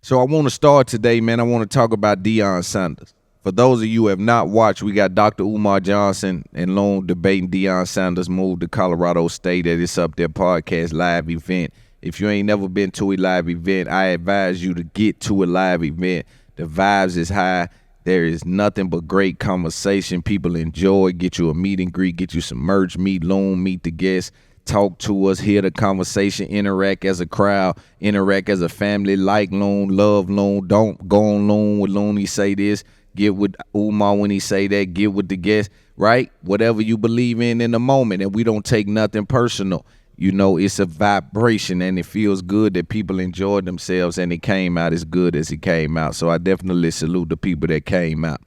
So I want to start today, man. I want to talk about Deion Sanders. For those of you who have not watched, we got Dr. Umar Johnson and Loon debating Deion Sanders' move to Colorado State at It's Up There podcast live event. If you ain't never been to a live event, I advise you to get to a live event. The vibes is high. There is nothing but great conversation. People enjoy. Get you a meet and greet. Get you some merch. Meet Loon. Meet the guests. Talk to us. Hear the conversation. Interact as a crowd. Interact as a family. Like Loon. Love Loon. Don't go on Loon with Loon. He say this. Get with Umar when he say that. Get with the guests. Right? Whatever you believe in the moment. And we don't take nothing personal. You know, it's a vibration, and it feels good that people enjoyed themselves, and it came out as good as it came out. So I definitely salute the people that came out.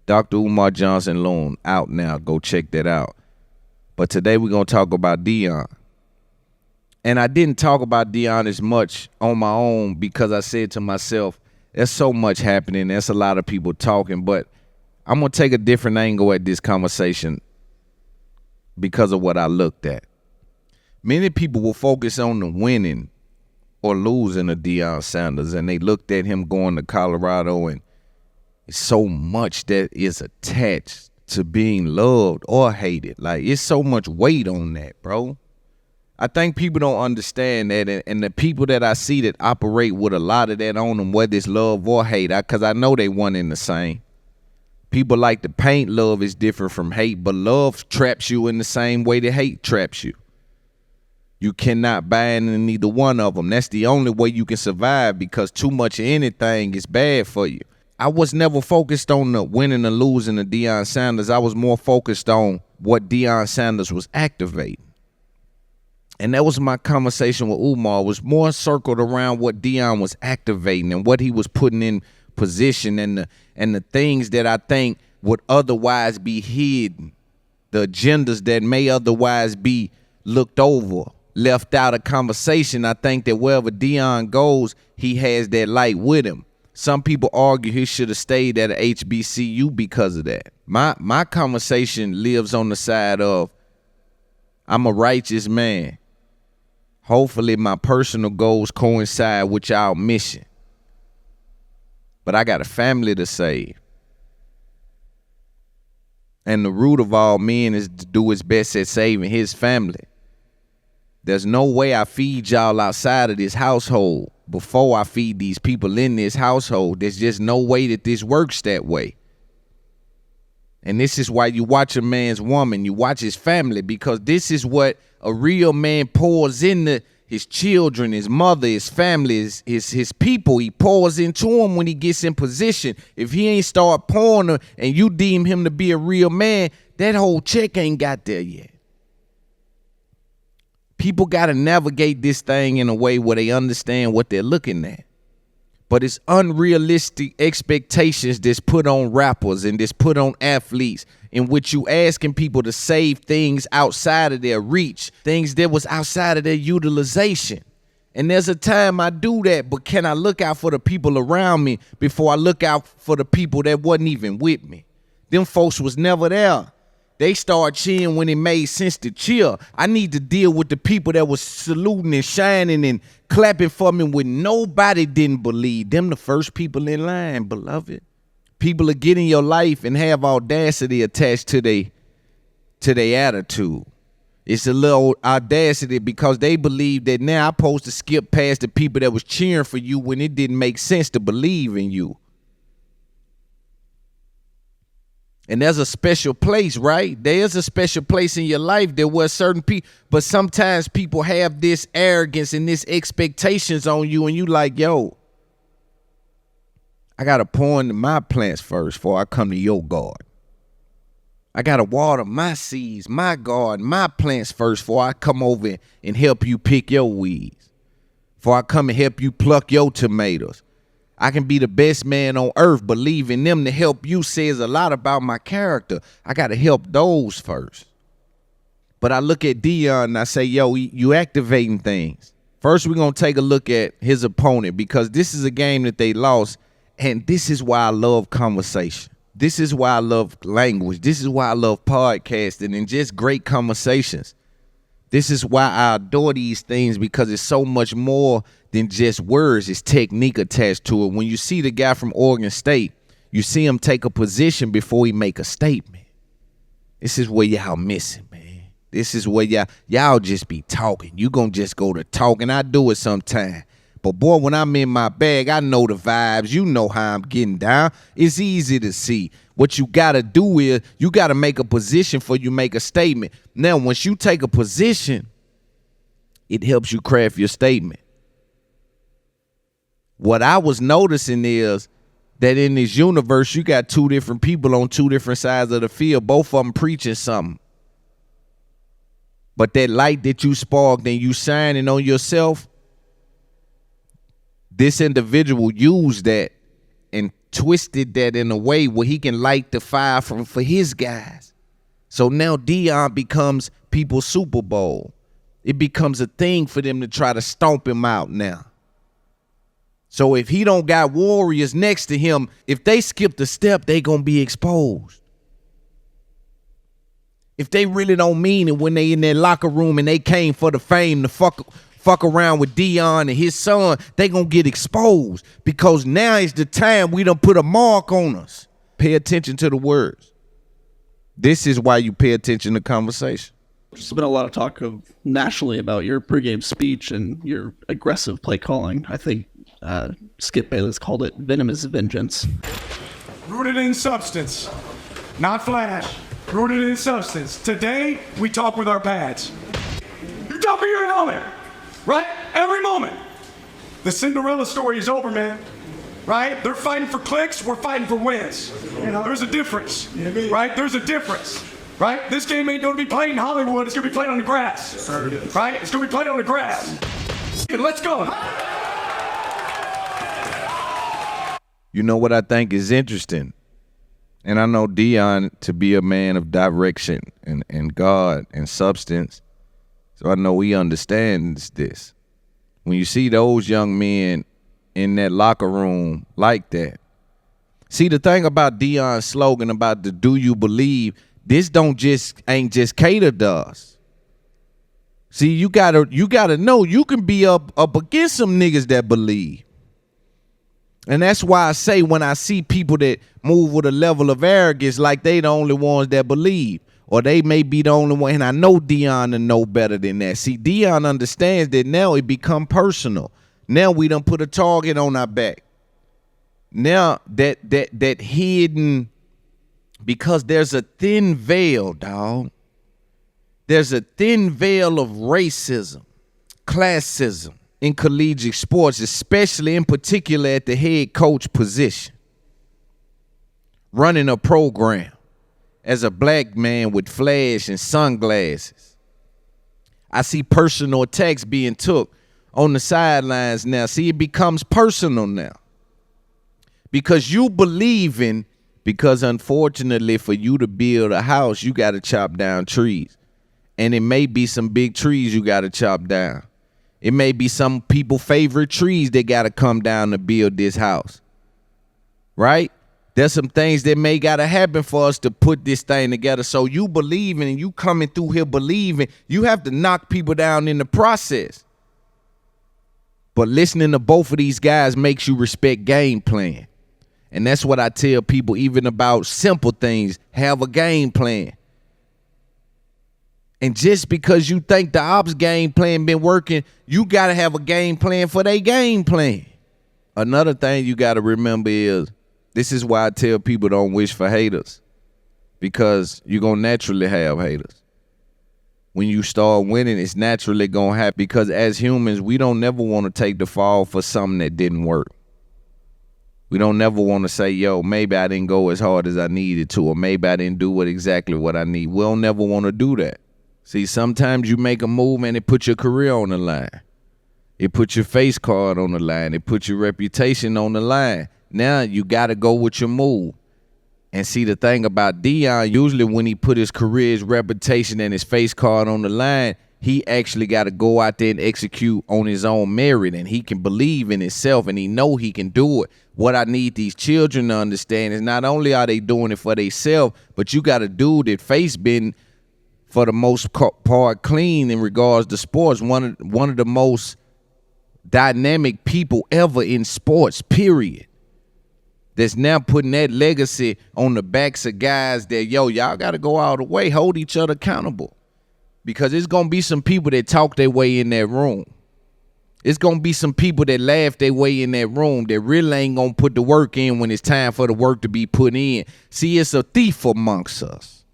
Dr. Umar Johnson Loon, out now. Go check that out. But today we're going to talk about Deion. And I didn't talk about Deion as much on my own because I said to myself, there's so much happening. There's a lot of people talking, but I'm going to take a different angle at this conversation because of what I looked at. Many people will focus on the winning or losing of Deion Sanders, and they looked at him going to Colorado, and it's so much that is attached to being loved or hated. Like, it's so much weight on that, bro. I think people don't understand that, and the people that I see that operate with a lot of that on them, whether it's love or hate, because I know they one in the same. People like to paint love is different from hate, but love traps you in the same way that hate traps you. You cannot buy into neither one of them. That's the only way you can survive, because too much of anything is bad for you. I was never focused on the winning or losing of Deion Sanders. I was more focused on what Deion Sanders was activating. And that was my conversation with Umar, was more circled around what Deion was activating and what he was putting in position, and the things that I think would otherwise be hidden, the agendas that may otherwise be looked over, left out of conversation. I think that wherever Deion goes, he has that light with him. Some people argue he should have stayed at a HBCU because of that. My conversation lives on the side of, I'm a righteous man. Hopefully my personal goals coincide with y'all mission. But I got a family to save. And the root of all men is to do his best at saving his family. There's no way I feed y'all outside of this household before I feed these people in this household. There's just no way that this works that way. And this is why you watch a man's woman, you watch his family, because this is what a real man pours into his children, his mother, his family, his people. He pours into them when he gets in position. If he ain't start pouring them and you deem him to be a real man, that whole check ain't got there yet. People got to navigate this thing in a way where they understand what they're looking at. But it's unrealistic expectations that's put on rappers and that's put on athletes, in which you asking people to save things outside of their reach, things that was outside of their utilization. And there's a time I do that, but can I look out for the people around me before I look out for the people that wasn't even with me? Them folks was never there. They start cheering when it made sense to cheer. I need to deal with the people that was saluting and shining and clapping for me when nobody didn't believe. Them the first people in line, beloved. People are getting your life and have audacity attached to their attitude. It's a little audacity because they believe that now I'm supposed to skip past the people that was cheering for you when it didn't make sense to believe in you. And there's a special place, right? There's a special place in your life that where certain people, but sometimes people have this arrogance and this expectations on you, and you like, yo, I got to pour into my plants first before I come to your garden. I got to water my seeds, my garden, my plants first before I come over and help you pick your weeds, before I come and help you pluck your tomatoes. I can be the best man on earth, but leaving them to help you says a lot about my character. I got to help those first. But I look at Deion and I say, yo, you activating things. First, we're going to take a look at his opponent, because this is a game that they lost, and this is why I love conversation. This is why I love language. This is why I love podcasting and just great conversations. This is why I adore these things, because it's so much more than just words. It's technique attached to it. When you see the guy from Oregon State, you see him take a position before he make a statement. This is where y'all missing, man. This is where y'all just be talking. You gonna just go to talking. I do it sometime. But boy, when I'm in my bag, I know the vibes. You know how I'm getting down. It's easy to see. What you gotta do is you gotta make a position before you make a statement. Now, once you take a position, it helps you craft your statement. What I was noticing is that in this universe, you got two different people on two different sides of the field, both of them preaching something. But that light that you sparked and you shining on yourself, this individual used that and twisted that in a way where he can light the fire for his guys. So now Deion becomes people's Super Bowl. It becomes a thing for them to try to stomp him out now. So if he don't got warriors next to him, if they skip the step, they gonna be exposed. If they really don't mean it when they in their locker room and they came for the fame to fuck around with Deion and his son, they gonna get exposed because now is the time we done put a mark on us. Pay attention to the words. This is why you pay attention to conversation. There's been a lot of talk nationally about your pregame speech and your aggressive play calling. I think Skip Bayless called it venomous vengeance. Rooted in substance, not flash. Rooted in substance. Today, we talk with our pads. You talk with your helmet, right? Every moment. The Cinderella story is over, man. Right? They're fighting for clicks, we're fighting for wins. You know, there's a difference, right? There's a difference, right? This game ain't gonna be played in Hollywood, it's gonna be played on the grass, right? It's gonna be played on the grass. Let's go. You know what I think is interesting? And I know Deion to be a man of direction and God and substance. So I know he understands this. When you see those young men in that locker room like that. See, the thing about Deion's slogan about the do you believe, this ain't just catered to us. See, you gotta know you can be up against some niggas that believe. And that's why I say when I see people that move with a level of arrogance like they the only ones that believe, or they may be the only one, and I know Deion to know better than that. See, Deion understands that now it become personal. Now we done put a target on our back. Now that hidden, because there's a thin veil, dog. There's a thin veil of racism, classism, in collegiate sports, especially in particular at the head coach position. Running a program as a black man with flash and sunglasses. I see personal attacks being took on the sidelines now. See, it becomes personal now. Because you believe in, because unfortunately for you to build a house, you got to chop down trees. And it may be some big trees you got to chop down. It may be some people's favorite trees that got to come down to build this house, right? There's some things that may got to happen for us to put this thing together. So you believing and you coming through here believing, you have to knock people down in the process. But listening to both of these guys makes you respect game plan. And that's what I tell people even about simple things. Have a game plan. And just because you think the ops game plan been working, you got to have a game plan for their game plan. Another thing you got to remember is, this is why I tell people don't wish for haters. Because you're going to naturally have haters. When you start winning, it's naturally going to happen. Because as humans, we don't never want to take the fall for something that didn't work. We don't never want to say, yo, maybe I didn't go as hard as I needed to, or maybe I didn't do exactly what I need. We don't never want to do that. See, sometimes you make a move and it puts your career on the line. It puts your face card on the line. It puts your reputation on the line. Now you got to go with your move. And see, the thing about Deion, usually when he put his career, his reputation, and his face card on the line, he actually got to go out there and execute on his own merit. And he can believe in himself and he know he can do it. What I need these children to understand is not only are they doing it for themselves, but you got a dude that face been, for the most part, clean in regards to sports. One of the most dynamic people ever in sports, period. That's now putting that legacy on the backs of guys that, y'all got to go all the way, hold each other accountable. Because it's going to be some people that talk their way in that room. It's going to be some people that laugh their way in that room that really ain't going to put the work in when it's time for the work to be put in. See, it's a thief amongst us.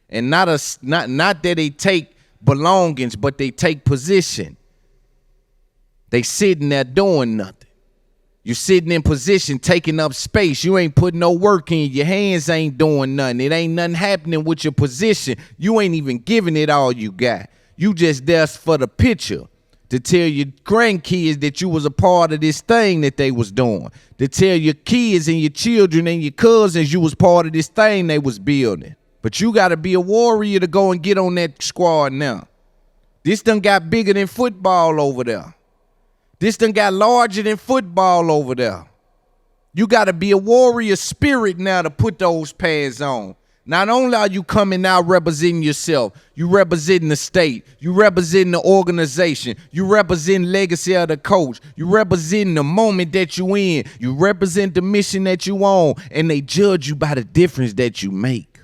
And not that they take belongings, but they take position. They sitting there doing nothing. You're sitting in position, taking up space. You ain't putting no work in. Your hands ain't doing nothing. It ain't nothing happening with your position. You ain't even giving it all you got. You just there for the picture, to tell your grandkids that you was a part of this thing that they was doing. To tell your kids and your children and your cousins you was part of this thing they was building. But you got to be a warrior to go and get on that squad now. This done got bigger than football over there. This done got larger than football over there. You got to be a warrior spirit now to put those pads on. Not only are you coming out representing yourself, you representing the state, you representing the organization, you representing legacy of the coach, you representing the moment that you in, you represent the mission that you on, and they judge you by the difference that you make.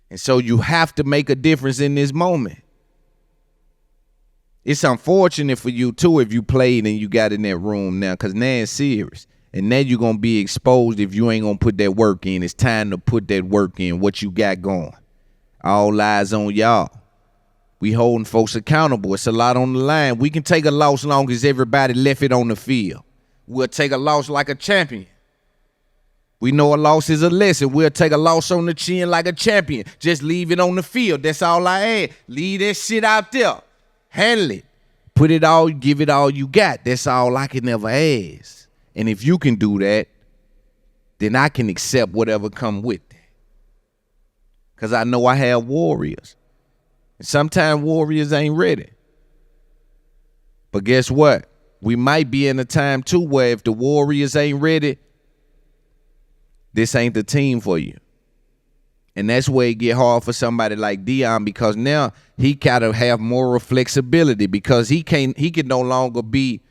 And so you have to make a difference in this moment. It's unfortunate for you, too, if you played and you got in that room now, because now it's serious. And now you're going to be exposed if you ain't going to put that work in. It's time to put that work in, what you got going. All eyes on y'all. We holding folks accountable. It's a lot on the line. We can take a loss long as everybody left it on the field. We'll take a loss like a champion. We know a loss is a lesson. We'll take a loss on the chin like a champion. Just leave it on the field. That's all I add. Leave that shit out there. Handle it. Put it all, give it all you got. That's all I can ever ask. And if you can do that, then I can accept whatever come with it. Because I know I have warriors. And sometimes warriors ain't ready. But guess what? We might be in a time too where if the warriors ain't ready, this ain't the team for you. And that's where it get hard for somebody like Deion, because now he gotta have moral flexibility, because he can no longer be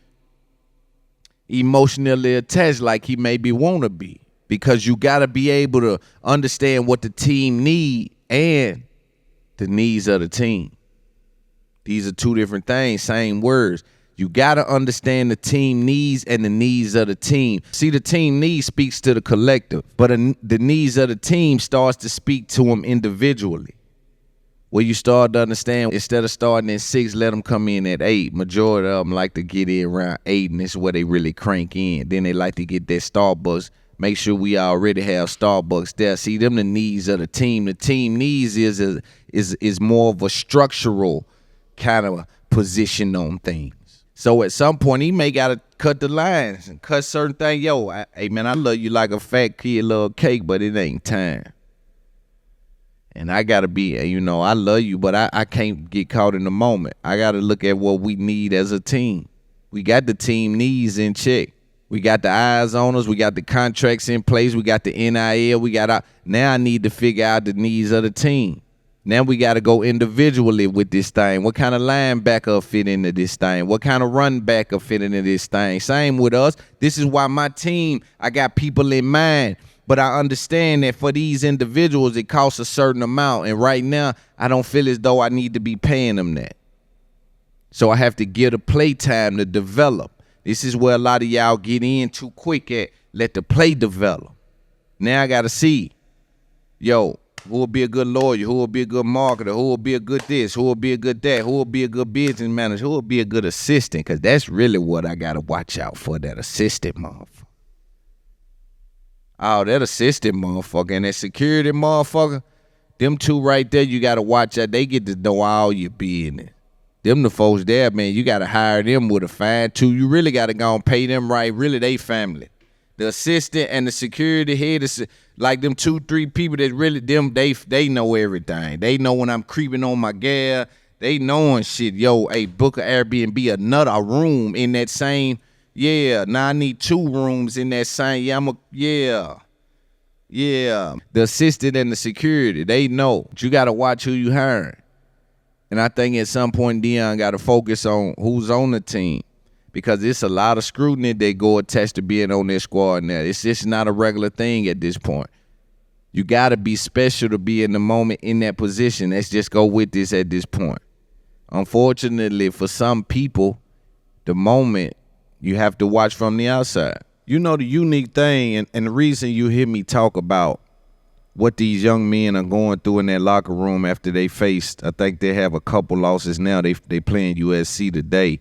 emotionally attached like he maybe wanna be. Because you gotta be able to understand what the team need and the needs of the team. These are two different things, same words. You gotta understand the team needs and the needs of the team. See, the team needs speaks to the collective, but the needs of the team starts to speak to them individually. Where you start to understand, instead of starting at 6, let them come in at 8. Majority of them like to get in around 8, and this is where they really crank in. Then they like to get that Starbucks. Make sure we already have Starbucks there. See, them the needs of the team. The team needs is more of a structural kind of position on things. So at some point, he may got to cut the lines and cut certain things. Yo, hey, man, I love you like a fat kid love cake, but it ain't time. And I got to be, I love you, but I can't get caught in the moment. I got to look at what we need as a team. We got the team needs in check. We got the eyes on us. We got the contracts in place. We got the NIL. Now I need to figure out the needs of the team. Now we got to go individually with this thing. What kind of linebacker fit into this thing? What kind of run back fit into this thing? Same with us. This is why my team, I got people in mind. But I understand that for these individuals, it costs a certain amount. And right now, I don't feel as though I need to be paying them that. So I have to give the play time to develop. This is where a lot of y'all get in too quick at. Let the play develop. Now I got to see, who will be a good lawyer? Who will be a good marketer? Who will be a good this? Who will be a good that? Who will be a good business manager? Who will be a good assistant? Because that's really what I got to watch out for, that assistant motherfucker. Oh, that assistant motherfucker and that security motherfucker, them two right there, you got to watch out. They get to know all your business. Them the folks there, man, you got to hire them with a fine tooth. You really got to go and pay them right. Really, they family. The assistant and the security head is like them 2-3 people that really, they know everything. They know when I'm creeping on my gal. They knowing shit. Yo, hey, book an Airbnb, another room in that same. Yeah, now I need 2 rooms in that same. Yeah. The assistant and the security, they know. But you got to watch who you hiring. And I think at some point Deion got to focus on who's on the team, because it's a lot of scrutiny that go attached to being on this squad now. It's just not a regular thing at this point. You got to be special to be in the moment in that position. Let's just go with this at this point. Unfortunately, for some people, the moment you have to watch from the outside. You know, the unique thing, and the reason you hear me talk about what these young men are going through in that locker room after they faced, I think they have a couple losses now. They playing USC today.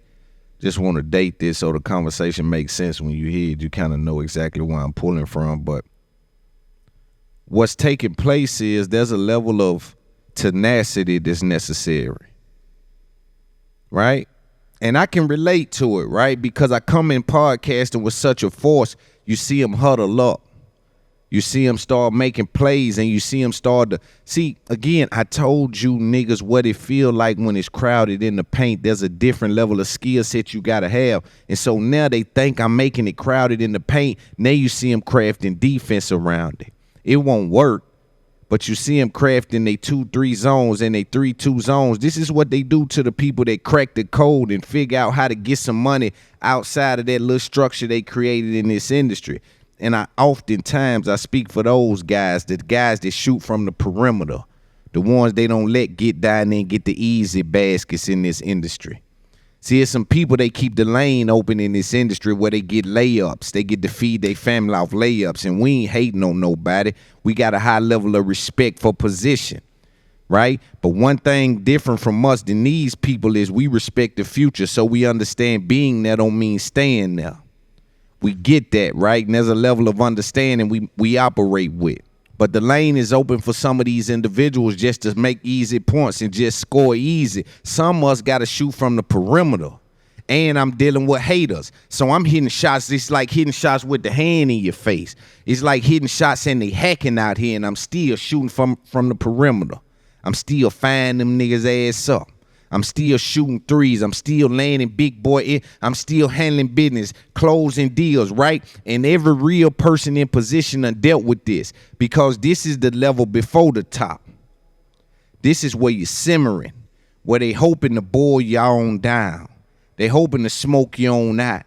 Just want to date this so the conversation makes sense. When you hear it, you kind of know exactly where I'm pulling from. But what's taking place is there's a level of tenacity that's necessary, right? And I can relate to it, right? Because I come in podcasting with such a force. You see them huddle up. You see them start making plays, and you see them start to see. Again, I told you niggas what it feel like when it's crowded in the paint. There's a different level of skill set you got to have. And so now they think I'm making it crowded in the paint. Now you see them crafting defense around it. It won't work, but you see them crafting they 2-3 zones and they 3-2 zones. This is what they do to the people that crack the code and figure out how to get some money outside of that little structure they created in this industry. And oftentimes I speak for those guys, the guys that shoot from the perimeter, the ones they don't let get down there and get the easy baskets in this industry. See, there's some people, they keep the lane open in this industry where they get layups. They get to feed their family off layups, and we ain't hating on nobody. We got a high level of respect for position, right? But one thing different from us than these people is we respect the future, so we understand being there don't mean staying there. We get that, right? And there's a level of understanding we operate with. But the lane is open for some of these individuals just to make easy points and just score easy. Some of us got to shoot from the perimeter. And I'm dealing with haters. So I'm hitting shots. It's like hitting shots with the hand in your face. It's like hitting shots and they hacking out here, and I'm still shooting from the perimeter. I'm still firing them niggas' ass up. I'm still shooting threes. I'm still landing big boy in. I'm still handling business, closing deals, right? And every real person in position done dealt with this, because this is the level before the top. This is where you're simmering, where they hoping to boil you on down. They hoping to smoke you on out,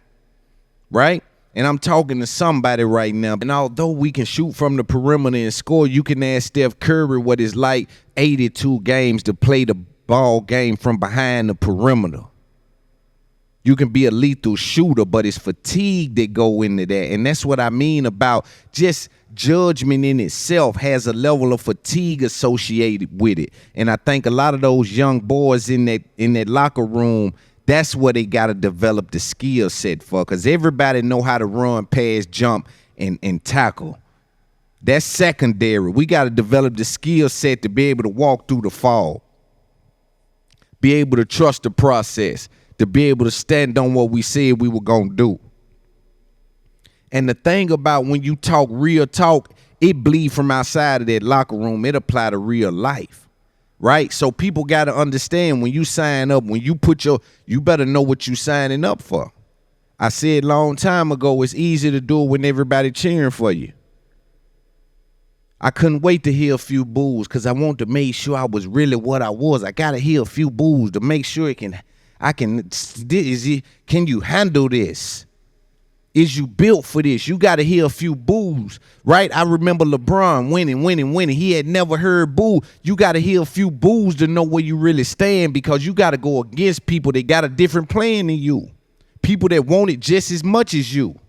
right? And I'm talking to somebody right now. And although we can shoot from the perimeter and score, you can ask Steph Curry what it's like 82 games to play the ball game from behind the perimeter. You can be a lethal shooter, but it's fatigue that go into that. And that's what I mean about just judgment in itself has a level of fatigue associated with it. And I think a lot of those young boys in that locker room, that's where they got to develop the skill set for, because everybody know how to run, pass, jump, and tackle. That's secondary. We got to develop the skill set to be able to walk through the fall, be able to trust the process, to be able to stand on what we said we were going to do. And the thing about when you talk real talk, it bleed from outside of that locker room. It apply to real life, right? So people got to understand when you sign up, when you put you better know what you signing up for. I said a long time ago, it's easy to do it when everybody cheering for you. I couldn't wait to hear a few boos because I wanted to make sure I was really what I was. I got to hear a few boos to make sure can you handle this? Is you built for this? You got to hear a few boos, right? I remember LeBron winning. He had never heard boo. You got to hear a few boos to know where you really stand, because you got to go against people that got a different plan than you. People that want it just as much as you.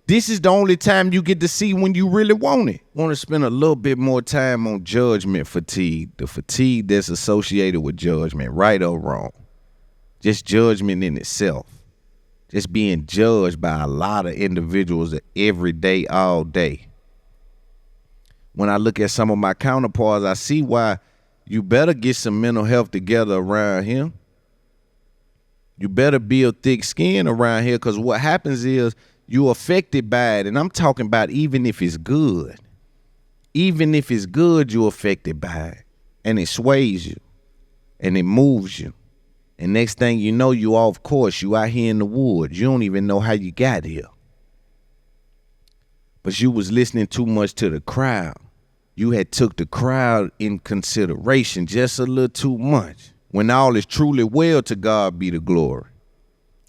This is the only time you get to see when you really want it. Want to spend a little bit more time on judgment fatigue, the fatigue that's associated with judgment, right or wrong. Just judgment in itself. Just being judged by a lot of individuals every day, all day. When I look at some of my counterparts, I see why you better get some mental health together around here. You better build thick skin around here, because what happens is you're affected by it. And I'm talking about even if it's good. Even if it's good, you're affected by it. And it sways you. And it moves you. And next thing you know, you off course. You out here in the woods. You don't even know how you got here. But you was listening too much to the crowd. You had took the crowd in consideration just a little too much. When all is truly well, to God be the glory.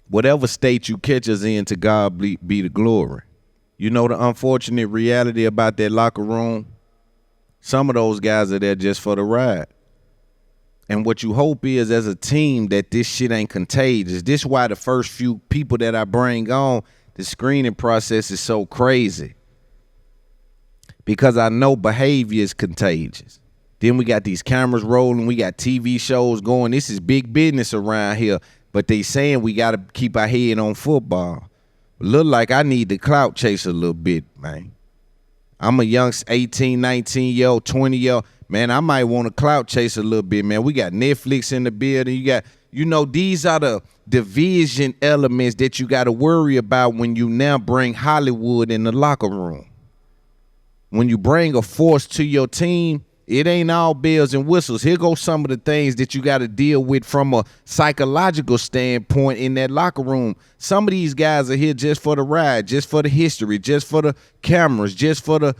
Whatever state you catch us in, to God be the glory. You know the unfortunate reality about that locker room? Some of those guys are there just for the ride. And what you hope is, as a team, that this shit ain't contagious. This is why the first few people that I bring on, the screening process is so crazy. Because I know behavior is contagious. Then we got these cameras rolling. We got TV shows going. This is big business around here. But they saying we got to keep our head on football. Look like I need to clout chase a little bit, man. I'm a young 18, 19-year-old, 20-year-old. Man, I might want to clout chase a little bit, man. We got Netflix in the building. You got, these are the division elements that you got to worry about when you now bring Hollywood in the locker room. When you bring a force to your team, it ain't all bells and whistles. Here goes some of the things that you got to deal with from a psychological standpoint in that locker room. Some of these guys are here just for the ride, just for the history, just for the cameras, just for the,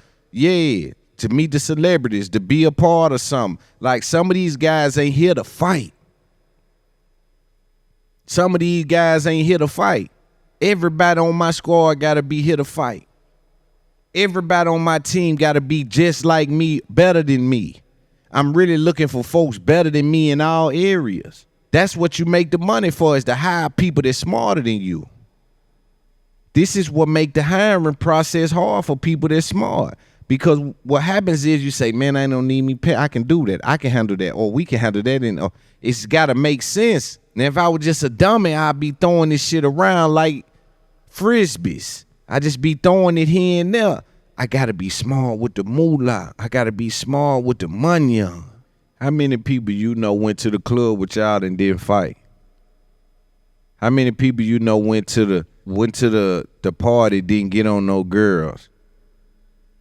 to meet the celebrities, to be a part of something. Like, some of these guys ain't here to fight. Some of these guys ain't here to fight. Everybody on my squad got to be here to fight. Everybody on my team got to be just like me, better than me. I'm really looking for folks better than me in all areas. That's what you make the money for, is to hire people that's smarter than you. This is what make the hiring process hard for people that's smart. Because what happens is you say, man, I don't need me pay. I can do that. I can handle that. Or we can handle that. And it's got to make sense. Now, if I was just a dummy, I'd be throwing this shit around like Frisbees. I just be throwing it here and there. I got to be smart with the moolah. I got to be smart with the money. How many people went to the club with y'all and didn't fight? How many people went to the party, didn't get on no girls?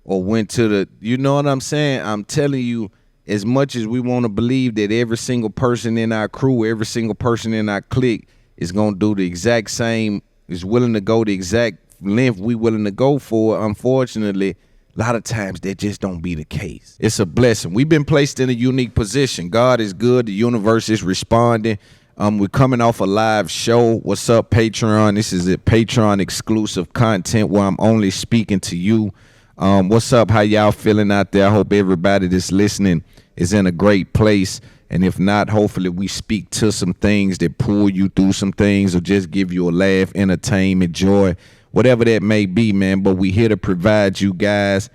Or went to the, you know what I'm saying? I'm telling you, as much as we want to believe that every single person in our crew, every single person in our clique is going to do the exact same, is willing to go the exact length we willing to go for, unfortunately, a lot of times that just don't be the case. It's a blessing. We've been placed in a unique position. God is good. The universe is responding. We're coming off a live show. What's up, Patreon? This is a Patreon exclusive content where I'm only speaking to you. What's up? How y'all feeling out there? I hope everybody that's listening is in a great place. And if not, hopefully we speak to some things that pull you through some things or just give you a laugh, entertainment, joy, whatever that may be, man. But we here to provide you guys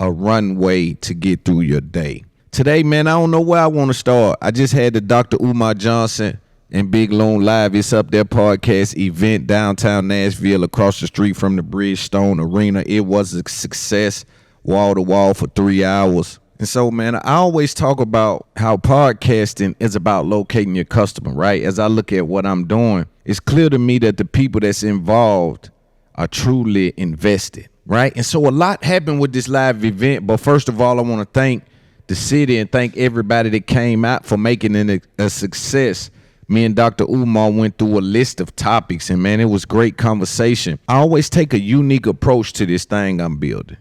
a runway to get through your day. Today, man, I don't know where I want to start. I just had the Dr. Umar Johnson and Big Loon Live. It's Up There podcast event downtown Nashville, across the street from the Bridgestone Arena. It was a success, wall to wall for 3 hours. And so, man, I always talk about how podcasting is about locating your customer, right? As I look at what I'm doing, it's clear to me that the people that's involved are truly invested, right? And so a lot happened with this live event. But first of all, I want to thank the city and thank everybody that came out for making it a success. Me and Dr. Umar went through a list of topics, and man, it was great conversation. I always take a unique approach to this thing I'm building.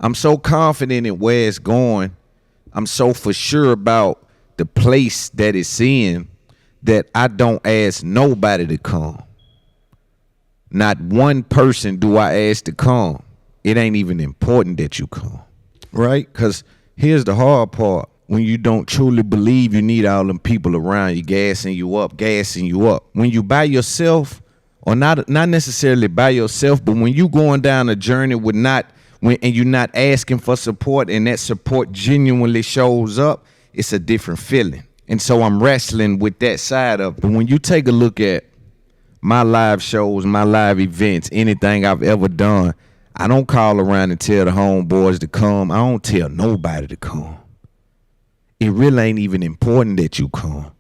I'm so confident in where it's going. I'm so for sure about the place that it's in that I don't ask nobody to come. Not one person do I ask to come. It ain't even important that you come, right? Because here's the hard part. When you don't truly believe you need all them people around you gassing you up. When you by yourself, or not necessarily by yourself, but when you going down a journey and you're not asking for support, and that support genuinely shows up, it's a different feeling. And so I'm wrestling with that side of it. But when you take a look at my live shows, my live events, anything I've ever done, I don't call around and tell the homeboys to come. I don't tell nobody to come. It really ain't even important that you come.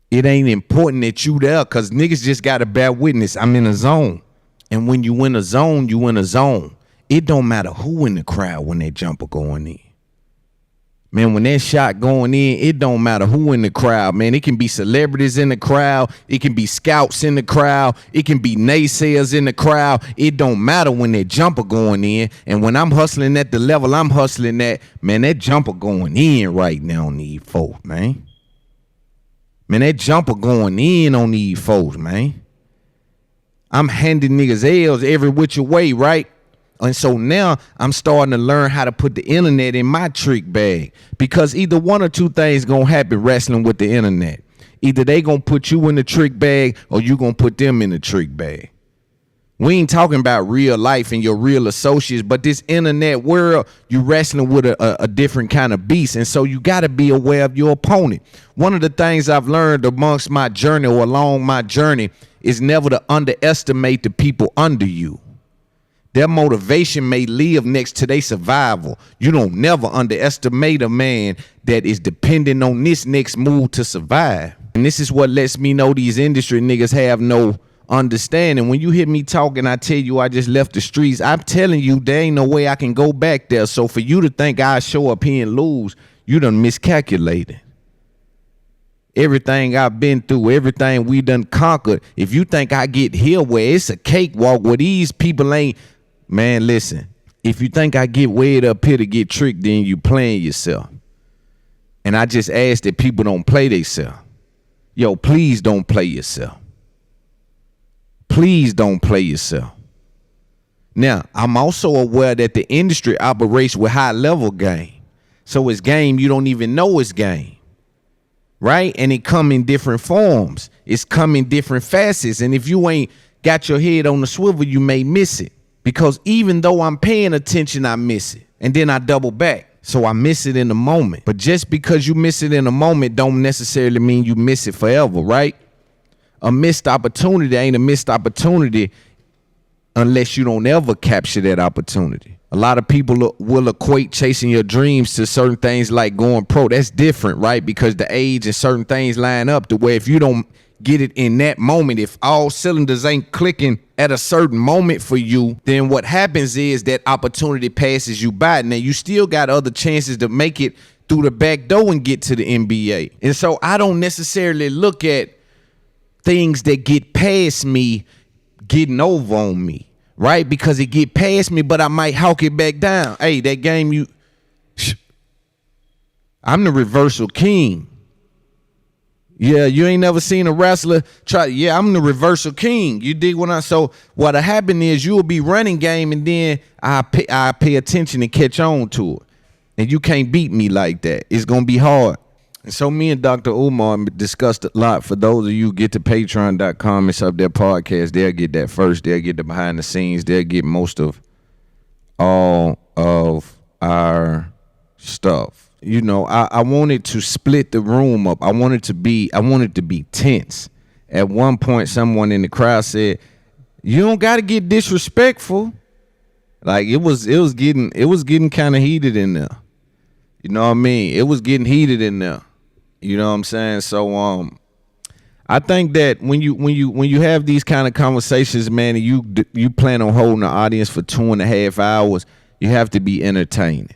It ain't important that you there, because niggas just got to bear witness. I'm in a zone. And when you in a zone, you in a zone. It don't matter who in the crowd when that jumper going in. Man, when that shot going in, it don't matter who in the crowd, man. It can be celebrities in the crowd. It can be scouts in the crowd. It can be naysayers in the crowd. It don't matter when that jumper going in. And when I'm hustling at the level I'm hustling at, man, that jumper going in right now on these folks, man. Man, that jumper going in on these folks, man. I'm handing niggas L's every which way, right? And so now I'm starting to learn how to put the internet in my trick bag, because either one or two things gonna happen wrestling with the internet. Either they gonna put you in the trick bag or you gonna put them in the trick bag. We ain't talking about real life and your real associates, but this internet world, you wrestling with a different kind of beast. And so you got to be aware of your opponent. One of the things I've learned amongst my journey or along my journey is never to underestimate the people under you. Their motivation may live next to their survival. You don't never underestimate a man that is depending on this next move to survive. And this is what lets me know these industry niggas have no understanding. When you hear me talking, I tell you I just left the streets. I'm telling you there ain't no way I can go back there. So for you to think I show up here and lose, you done miscalculated. Everything I've been through, everything we done conquered. If you think I get here where it's a cakewalk where these people ain't, man, listen. If you think I get way up here to get tricked, then you playing yourself. And I just ask that people don't play themselves. Yo, please don't play yourself. Please don't play yourself. Now, I'm also aware that the industry operates with high level game. So it's game you don't even know it's game. Right? And it come in different forms. It's come in different facets. And if you ain't got your head on the swivel, you may miss it. Because even though I'm paying attention, I miss it. And then I double back. So I miss it in the moment. But just because you miss it in a moment don't necessarily mean you miss it forever, right? A missed opportunity ain't a missed opportunity unless you don't ever capture that opportunity. A lot of people will equate chasing your dreams to certain things like going pro. That's different, right? Because the age and certain things line up to where if you don't get it in that moment, if all cylinders ain't clicking at a certain moment for you, then what happens is that opportunity passes you by. Now, you still got other chances to make it through the back door and get to the NBA. And so I don't necessarily look at things that get past me getting over on me, right? Because it get past me, but I might hawk it back down. Hey, that game I'm the reversal king. Yeah, you ain't never seen a wrestler try. Yeah, I'm the reversal king. You dig what so what'll happen is you'll be running game and then I pay attention and catch on to it. And you can't beat me like that. It's gonna be hard. And so me and Dr. Umar discussed a lot. For those of you get to patreon.com, it's up their podcast. They'll get that first. They'll get the behind the scenes. They'll get most of all of our stuff. You know, I wanted to split the room up. I wanted to be tense. At one point, someone in the crowd said, "You don't got to get disrespectful." Like it was getting kind of heated in there. You know what I mean? It was getting heated in there. You know what I'm saying? So I think that when you have these kind of conversations, man, and you plan on holding the audience for 2.5 hours, you have to be entertaining,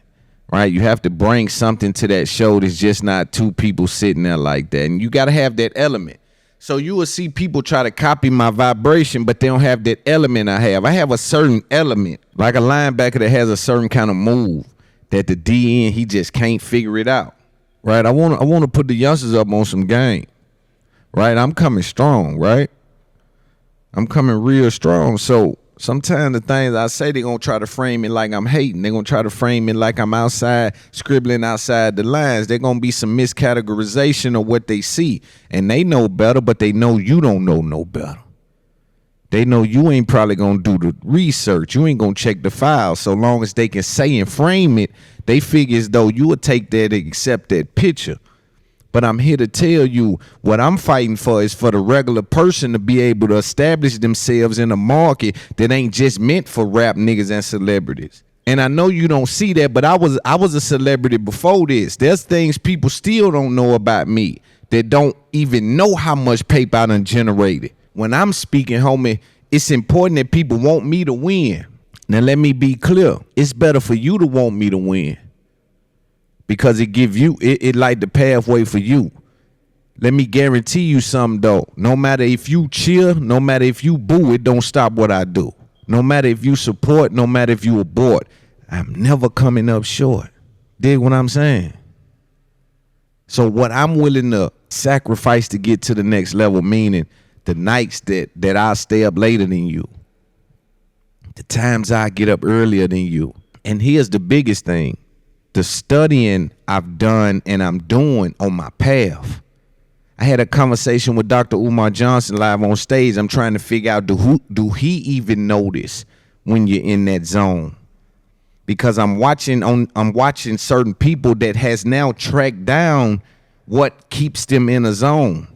right? You have to bring something to that show that's just not two people sitting there like that. And you got to have that element. So you will see people try to copy my vibration, but they don't have that element I have. I have a certain element, like a linebacker that has a certain kind of move that the DN, he just can't figure it out, right? I want to put the youngsters up on some game, right? I'm coming strong, right? I'm coming real strong. So sometimes the things I say, they're going to try to frame it like I'm hating. They're going to try to frame it like I'm outside, scribbling outside the lines. They're going to be some miscategorization of what they see. And they know better, but they know you don't know no better. They know you ain't probably going to do the research. You ain't going to check the file. So long as they can say and frame it, they figure as though you would take that and accept that picture. But I'm here to tell you what I'm fighting for is for the regular person to be able to establish themselves in a market that ain't just meant for rap niggas and celebrities. And I know you don't see that, but I was a celebrity before this. There's things people still don't know about me that don't even know how much paper I done generated. When I'm speaking, homie, it's important that people want me to win. Now, let me be clear. It's better for you to want me to win because it give you, it light the pathway for you. Let me guarantee you something, though. No matter if you cheer, no matter if you boo, it don't stop what I do. No matter if you support, no matter if you abort, I'm never coming up short. Dig what I'm saying? So what I'm willing to sacrifice to get to the next level, meaning the nights that I stay up later than you, the times I get up earlier than you. And here's the biggest thing. The studying I've done and I'm doing on my path. I had a conversation with Dr. Umar Johnson live on stage. I'm trying to figure out, do he even notice when you're in that zone? Because I'm watching certain people that has now tracked down what keeps them in a zone.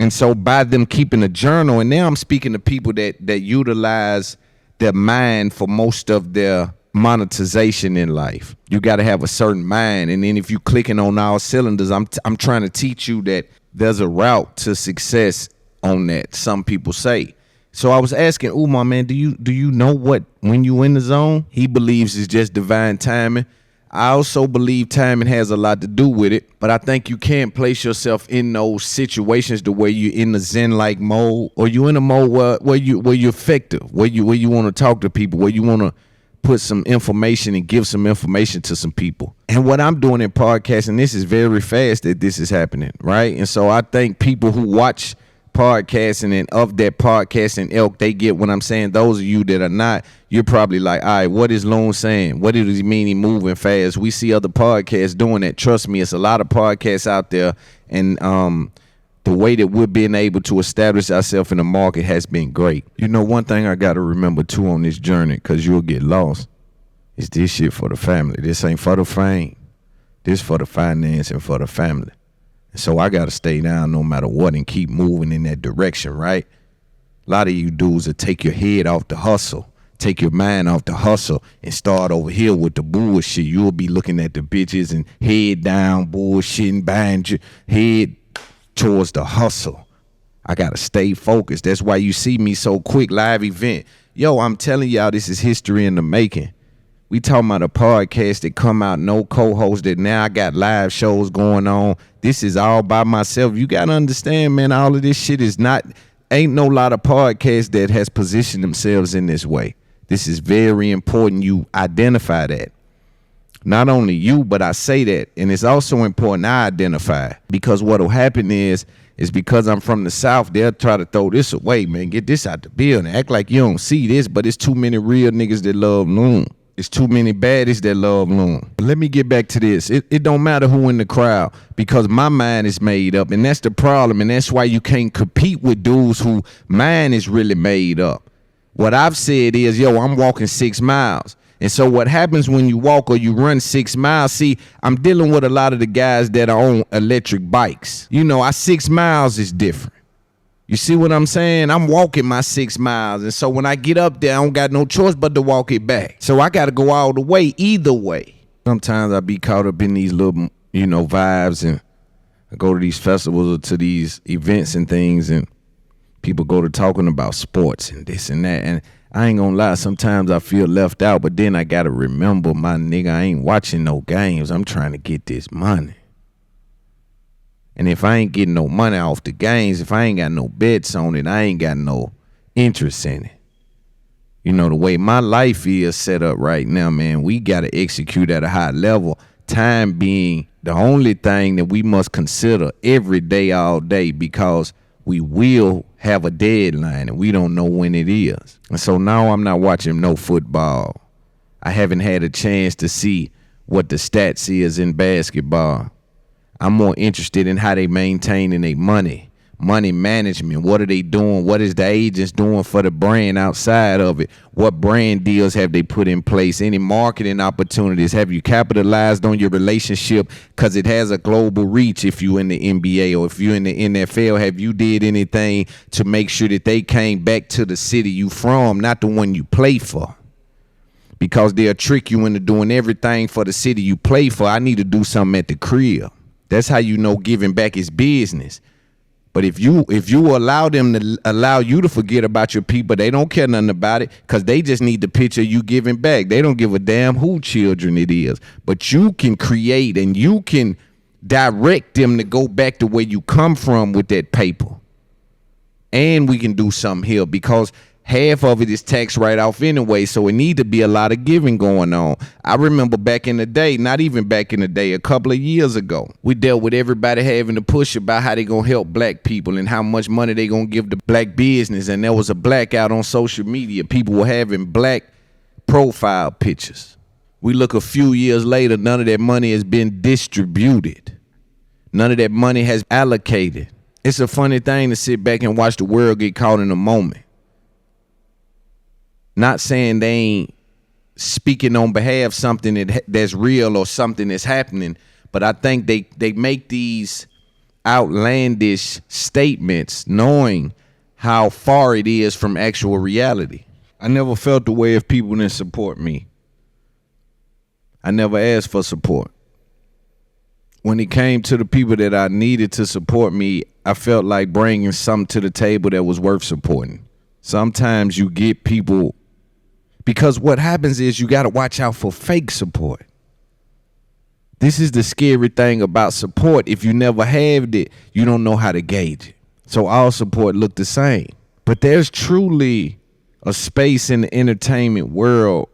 And so by them keeping a journal, and now I'm speaking to people that utilize their mind for most of their monetization in life. You got to have a certain mind, and then if you clicking on all cylinders, I'm trying to teach you that there's a route to success on that. Some people say. So I was asking Umar, man, do you know what when you in the zone? He believes it's just divine timing. I also believe timing has a lot to do with it, but I think you can't place yourself in those situations the way you're in the Zen-like mode, or you in a mode where you're effective, where you want to talk to people, where you want to put some information and give some information to some people. And what I'm doing in podcasting, this is very fast that this is happening, right? And so I think people who watch podcasting and of that podcasting ilk, they get what I'm saying. Those of you that are not, you're probably like, all right, what is Loon saying? What does he mean he moving fast? We see other podcasts doing that. Trust me, it's a lot of podcasts out there, and the way that we're being able to establish ourselves in the market has been great. You know, one thing I got to remember too on this journey, because you'll get lost, is this shit for the family. This ain't for the fame. This for the finance and for the family. So I got to stay down no matter what and keep moving in that direction, right? A lot of you dudes will take your head off the hustle, take your mind off the hustle, and start over here with the bullshit. You'll be looking at the bitches and head down, bullshitting, buying your head towards the hustle. I got to stay focused. That's why you see me so quick. Live event. Yo, I'm telling y'all, this is history in the making. We talking about a podcast that come out, no co-host, that now I got live shows going on. This is all by myself. You got to understand, man, all of this shit is not, ain't no lot of podcasts that has positioned themselves in this way. This is very important you identify that. Not only you, but I say that. And it's also important I identify, because what will happen is because I'm from the South, they'll try to throw this away, man. Get this out the building. Act like you don't see this, but it's too many real niggas that love Loon. It's too many baddies that love Loon. Let me get back to this. It don't matter who in the crowd, because my mind is made up, and that's the problem, and that's why you can't compete with dudes who mind is really made up. What I've said is, yo, I'm walking 6 miles. And so what happens when you walk or you run 6 miles, see, I'm dealing with a lot of the guys that are on electric bikes. You know, 6 miles is different. You see what I'm saying? I'm walking my 6 miles. And so when I get up there, I don't got no choice but to walk it back. So I got to go all the way, either way. Sometimes I be caught up in these little, vibes, and I go to these festivals or to these events and things, and people go to talking about sports and this and that. And I ain't gonna lie, sometimes I feel left out, but then I got to remember, my nigga, I ain't watching no games. I'm trying to get this money. And if I ain't getting no money off the games, if I ain't got no bets on it, I ain't got no interest in it. You know, the way my life is set up right now, man, we got to execute at a high level. Time being the only thing that we must consider every day, all day, because we will have a deadline and we don't know when it is. And so now I'm not watching no football. I haven't had a chance to see what the stats is in basketball. I'm more interested in how they maintaining their money management. What are they doing? What is the agents doing for the brand outside of it? What brand deals have they put in place? Any marketing opportunities? Have you capitalized on your relationship? Because it has a global reach. If you in the NBA or if you're in the NFL, have you did anything to make sure that they came back to the city you from, not the one you play for? Because they'll trick you into doing everything for the city you play for. I need to do something at the crib. That's how you know giving back is business. But if you allow them to allow you to forget about your people, they don't care nothing about it, because they just need the picture you giving back. They don't give a damn who children it is. But you can create and you can direct them to go back to where you come from with that paper. And we can do something here, because half of it is tax write-off anyway, so it need to be a lot of giving going on. I remember back in the day, not even back in the day, a couple of years ago, we dealt with everybody having to push about how they gonna help black people and how much money they gonna give to black business, and there was a blackout on social media. People were having black profile pictures. We look a few years later, none of that money has been distributed. None of that money has allocated. It's a funny thing to sit back and watch the world get caught in a moment. Not saying they ain't speaking on behalf of something that's real or something that's happening, but I think they make these outlandish statements knowing how far it is from actual reality. I never felt the way if people didn't support me. I never asked for support. When it came to the people that I needed to support me, I felt like bringing something to the table that was worth supporting. Sometimes you get people, because what happens is you got to watch out for fake support. This is the scary thing about support. If you never had it, you don't know how to gauge it. So all support look the same. But there's truly a space in the entertainment world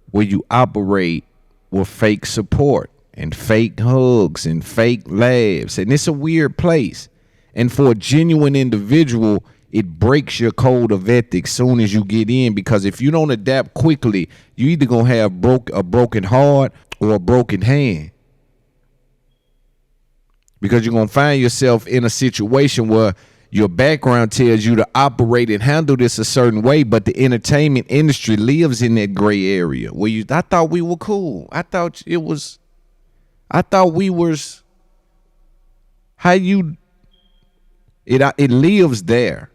where you operate with fake support and fake hugs and fake laughs. And it's a weird place. And for a genuine individual, it breaks your code of ethics soon as you get in, because if you don't adapt quickly, you either gonna have a broken heart or a broken hand. Because you're gonna find yourself in a situation where your background tells you to operate and handle this a certain way, but the entertainment industry lives in that gray area where I thought we were cool. I thought we was how you. It lives there.